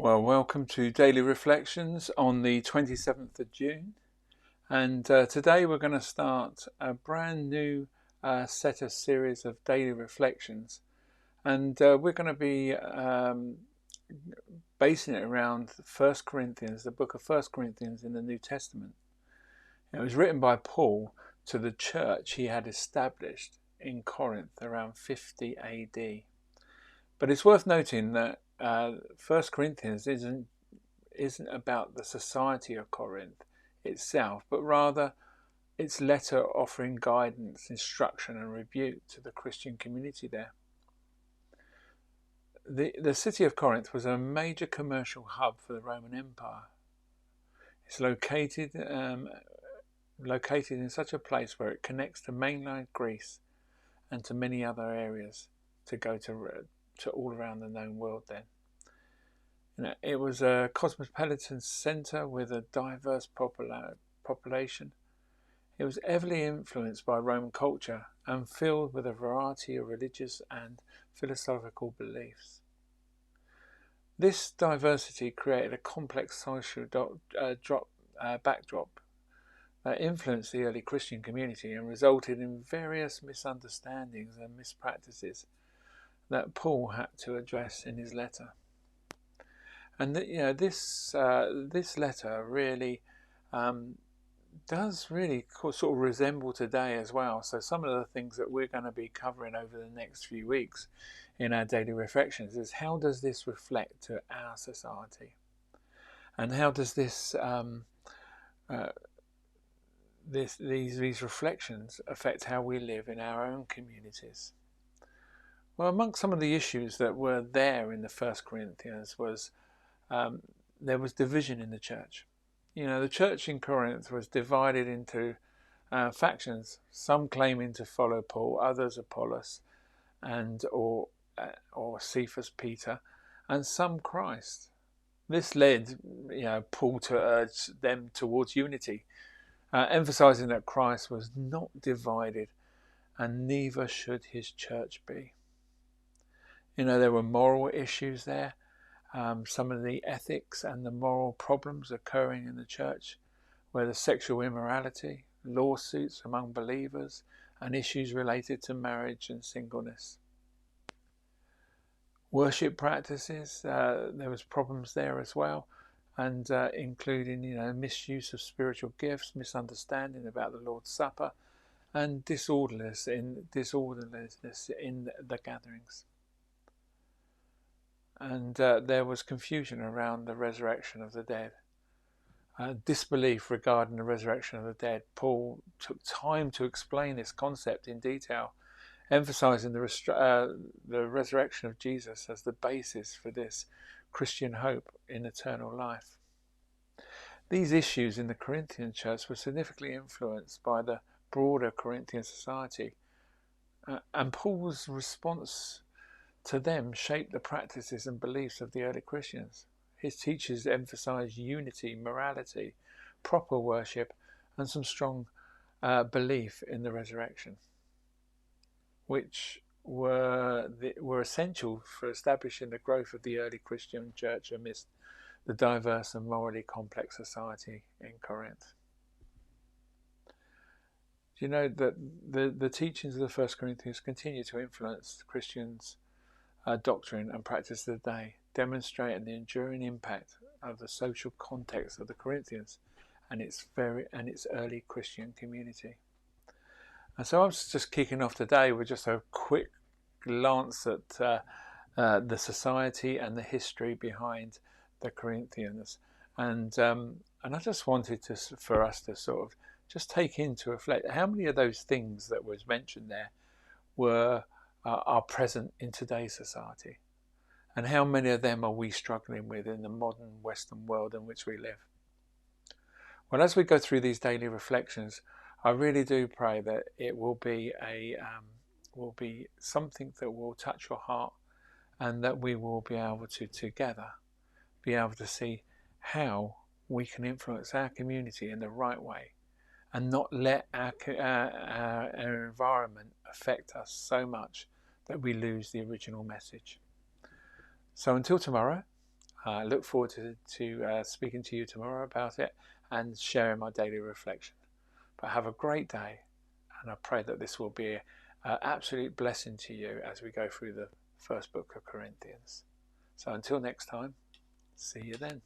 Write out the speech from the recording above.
Well, welcome to Daily Reflections on the 27th of June. And today we're going to start a brand new set of series of daily reflections. And we're going to be basing it around 1 Corinthians, the book of 1 Corinthians in the New Testament. It was written by Paul to the church he had established in Corinth around 50 AD. But it's worth noting that 1 Corinthians isn't about the society of Corinth itself, but rather its letter offering guidance, instruction and rebuke to the Christian community there. The city of Corinth was a major commercial hub for the Roman Empire. It's located in such a place where it connects to mainland Greece and to many other areas to go to all around the known world then. It was a cosmopolitan centre with a diverse population. It was heavily influenced by Roman culture and filled with a variety of religious and philosophical beliefs. This diversity created a complex social backdrop that influenced the early Christian community and resulted in various misunderstandings and mispractices that Paul had to address in his letter. And this letter really does really sort of resemble today as well. So some of the things that we're going to be covering over the next few weeks in our daily reflections is how does this reflect to our society, and how does this these reflections affect how we live in our own communities. Well, amongst some of the issues that were there in the First Corinthians was there was division in the church. The church in Corinth was divided into factions, some claiming to follow Paul, others Apollos, or Cephas, Peter, and some Christ. This led Paul to urge them towards unity, emphasizing that Christ was not divided and neither should his church be. There were moral issues there. Some of the ethics and the moral problems occurring in the church, whether sexual immorality, lawsuits among believers, and issues related to marriage and singleness. Worship practices, there was problems there as well, and including misuse of spiritual gifts, misunderstanding about the Lord's Supper, and disorderliness in the gatherings. And there was confusion around the resurrection of the dead. Disbelief regarding the resurrection of the dead. Paul took time to explain this concept in detail, emphasizing the resurrection of Jesus as the basis for this Christian hope in eternal life. These issues in the Corinthian church were significantly influenced by the broader Corinthian society, and Paul's response to them shaped the practices and beliefs of the early Christians. His teachers emphasized unity, morality, proper worship, and some strong belief in the resurrection, which were essential for establishing the growth of the early Christian church amidst the diverse and morally complex society in Corinth. Do you know that the teachings of the First Corinthians continue to influence Christians' doctrine and practice today, demonstrating the enduring impact of the social context of the Corinthians and its early Christian community. And so I was just kicking off today with just a quick glance at the society and the history behind the Corinthians, and I just wanted for us to sort of just take in to reflect how many of those things that was mentioned there are present in today's society, and how many of them are we struggling with in the modern Western world in which we live. Well, as we go through these daily reflections, I really do pray that it will be something that will touch your heart, and that we will be able to together be able to see how we can influence our community in the right way, and not let our environment affect us so much that we lose the original message. So until tomorrow, I look forward to speaking to you tomorrow about it and sharing my daily reflection. But have a great day, and I pray that this will be an absolute blessing to you as we go through the first book of Corinthians. So until next time, see you then.